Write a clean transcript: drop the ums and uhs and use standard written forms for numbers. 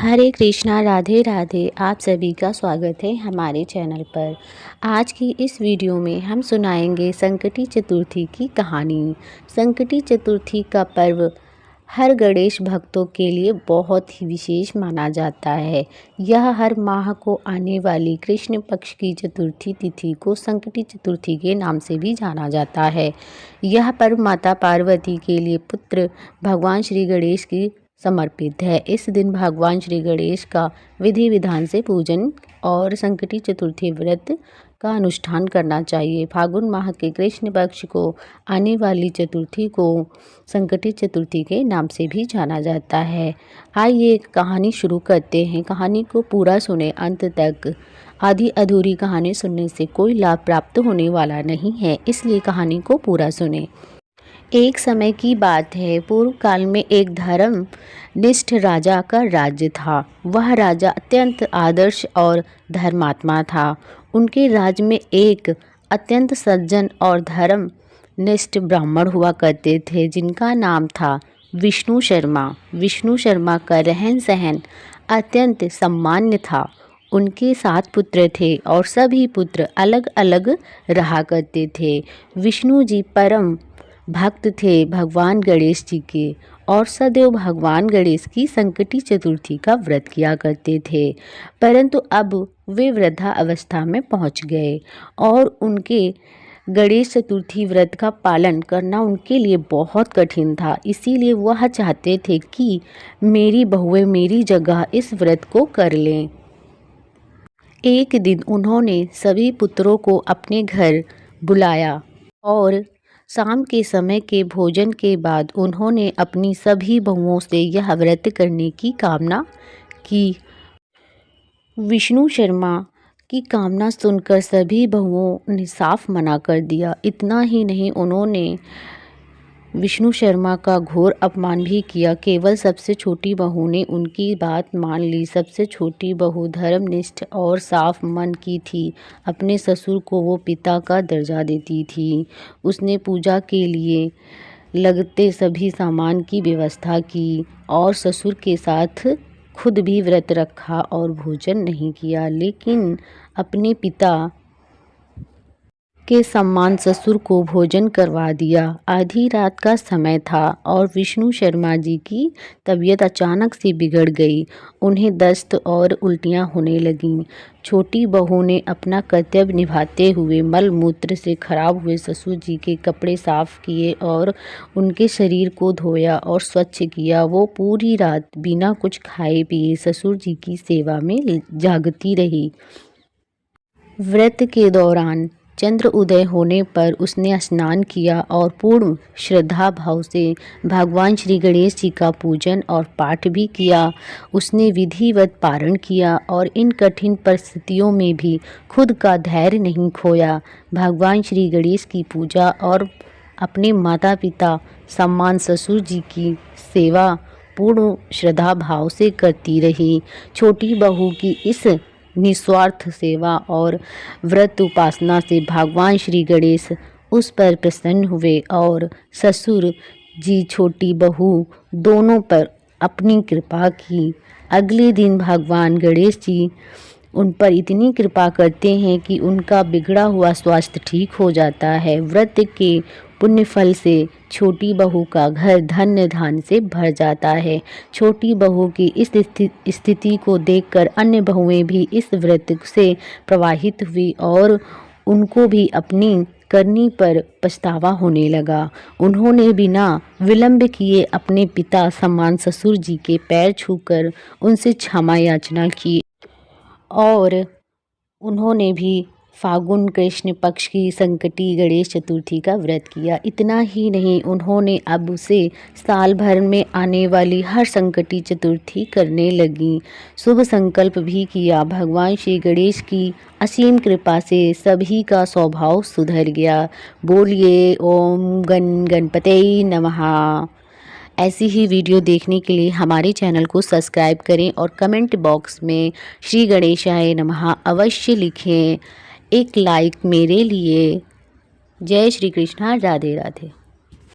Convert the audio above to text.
हरे कृष्णा, राधे राधे। आप सभी का स्वागत है हमारे चैनल पर। आज की इस वीडियो में हम सुनाएंगे संकटी चतुर्थी की कहानी। संकटी चतुर्थी का पर्व हर गणेश भक्तों के लिए बहुत ही विशेष माना जाता है। यह हर माह को आने वाली कृष्ण पक्ष की चतुर्थी तिथि को संकटी चतुर्थी के नाम से भी जाना जाता है। यह पर्व माता पार्वती के लिए पुत्र भगवान श्री गणेश की समर्पित है। इस दिन भगवान श्री गणेश का विधि विधान से पूजन और संकटी चतुर्थी व्रत का अनुष्ठान करना चाहिए। फागुन माह के कृष्ण पक्ष को आने वाली चतुर्थी को संकटी चतुर्थी के नाम से भी जाना जाता है। आइए कहानी शुरू करते हैं। कहानी को पूरा सुने अंत तक। आधी अधूरी कहानी सुनने से कोई लाभ प्राप्त होने वाला नहीं है, इसलिए कहानी को पूरा सुने। एक समय की बात है, पूर्व काल में एक धर्म निष्ठ राजा का राज्य था। वह राजा अत्यंत आदर्श और धर्मात्मा था। उनके राज्य में एक अत्यंत सज्जन और धर्म निष्ठ ब्राह्मण हुआ करते थे, जिनका नाम था विष्णु शर्मा। विष्णु शर्मा का रहन सहन अत्यंत सम्मान्य था। उनके 7 पुत्र थे और सभी पुत्र अलग अलग रहा करते थे। विष्णु जी परम भक्त थे भगवान गणेश जी के और सदैव भगवान गणेश की संकटी चतुर्थी का व्रत किया करते थे। परंतु अब वे वृद्धा अवस्था में पहुंच गए और उनके गणेश चतुर्थी व्रत का पालन करना उनके लिए बहुत कठिन था। इसीलिए वह चाहते थे कि मेरी बहुएं मेरी जगह इस व्रत को कर लें। एक दिन उन्होंने सभी पुत्रों को अपने घर बुलाया और शाम के समय के भोजन के बाद उन्होंने अपनी सभी बहुओं से यह व्रत करने की कामना की। विष्णु शर्मा की कामना सुनकर सभी बहुओं ने साफ मना कर दिया। इतना ही नहीं, उन्होंने विष्णु शर्मा का घोर अपमान भी किया। केवल सबसे छोटी बहू ने उनकी बात मान ली। सबसे छोटी बहू धर्मनिष्ठ और साफ मन की थी। अपने ससुर को वो पिता का दर्जा देती थी। उसने पूजा के लिए लगते सभी सामान की व्यवस्था की और ससुर के साथ खुद भी व्रत रखा और भोजन नहीं किया, लेकिन अपने पिता के सम्मान ससुर को भोजन करवा दिया। आधी रात का समय था और विष्णु शर्मा जी की तबीयत अचानक से बिगड़ गई। उन्हें दस्त और उल्टियां होने लगीं। छोटी बहू ने अपना कर्तव्य निभाते हुए मल मूत्र से खराब हुए ससुर जी के कपड़े साफ किए और उनके शरीर को धोया और स्वच्छ किया। वो पूरी रात बिना कुछ खाए पिए ससुर जी की सेवा में जागती रही। व्रत के दौरान चंद्र उदय होने पर उसने स्नान किया और पूर्ण श्रद्धा भाव से भगवान श्री गणेश जी का पूजन और पाठ भी किया। उसने विधिवत पारण किया और इन कठिन परिस्थितियों में भी खुद का धैर्य नहीं खोया। भगवान श्री गणेश की पूजा और अपने माता पिता सम्मान ससुर जी की सेवा पूर्ण श्रद्धा भाव से करती रही। छोटी बहू की इस निस्वार्थ सेवा और व्रत उपासना से भगवान श्री गणेश उस पर प्रसन्न हुए और ससुर जी छोटी बहू दोनों पर अपनी कृपा की। अगले दिन भगवान गणेश जी उन पर इतनी कृपा करते हैं कि उनका बिगड़ा हुआ स्वास्थ्य ठीक हो जाता है। व्रत के पुण्य फल से छोटी बहू का घर धन्य धान्य से भर जाता है। छोटी बहू की इस स्थिति को देखकर अन्य बहुएं भी इस व्रत से प्रभावित हुई और उनको भी अपनी करनी पर पछतावा होने लगा। उन्होंने बिना विलंब किए अपने पिता सम्मान ससुर जी के पैर छूकर उनसे क्षमा याचना की और उन्होंने भी फागुन कृष्ण पक्ष की संकटी गणेश चतुर्थी का व्रत किया। इतना ही नहीं, उन्होंने अब से साल भर में आने वाली हर संकटी चतुर्थी करने लगी। शुभ संकल्प भी किया। भगवान श्री गणेश की असीम कृपा से सभी का स्वभाव सुधर गया। बोलिए ओम गणपते नमः। ऐसी ही वीडियो देखने के लिए हमारे चैनल को सब्सक्राइब करें और कमेंट बॉक्स में श्री गणेशाय नमः अवश्य लिखें। एक लाइक मेरे लिए। जय श्री कृष्णा, राधे राधे।